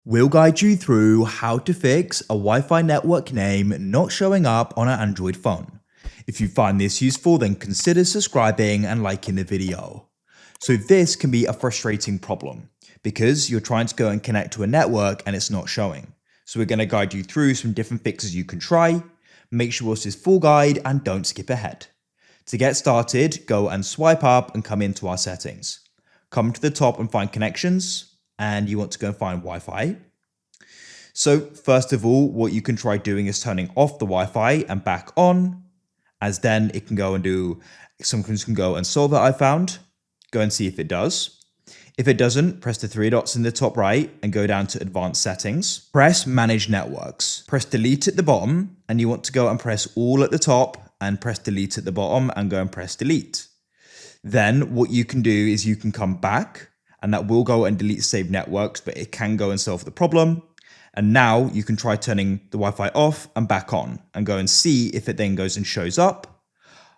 We'll guide you through how to fix a Wi-Fi network name not showing up on an Android phone. If you find this useful, then consider subscribing and liking the video. So this can be a frustrating problem because you're trying to go and connect to a network and it's not showing. So we're going to guide you through some different fixes you can try. Make sure it's this full guide and don't skip ahead. To get started, go and swipe up and come into our settings. Come to the top and find connections. And you want to go and find Wi-Fi. So first of all, what you can try doing is turning off the Wi-Fi and back on, as then it can go and do, sometimes can go and solve that I found. Go and see if it does. If it doesn't, press the three dots in the top right and go down to advanced settings. Press manage networks. Press delete at the bottom and you want to go and press all at the top and press delete at the bottom and go and press delete. Then what you can do is you can come back and that will go and delete saved networks, but it can go and solve the problem. And now you can try turning the Wi-Fi off and back on and go and see if it then goes and shows up.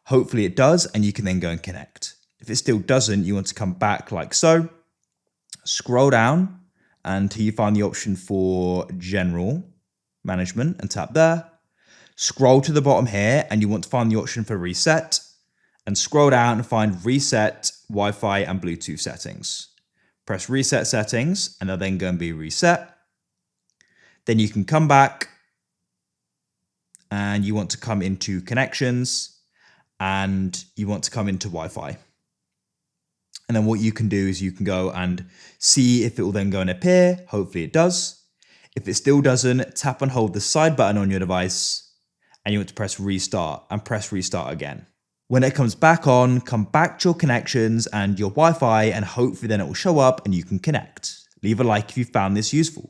Hopefully it does, and you can then go and connect. If it still doesn't, you want to come back like so. Scroll down until you find the option for general management and tap there. Scroll to the bottom here and you want to find the option for reset and scroll down and find reset Wi-Fi and Bluetooth settings. Press reset settings and they'll then go and be reset. Then you can come back and you want to come into connections and you want to come into Wi-Fi. And then what you can do is you can go and see if it will then go and appear. Hopefully it does. If it still doesn't, tap and hold the side button on your device and you want to press restart and press restart again. When it comes back on, come back to your connections and your Wi-Fi and hopefully then it will show up and you can connect. Leave a like if you found this useful.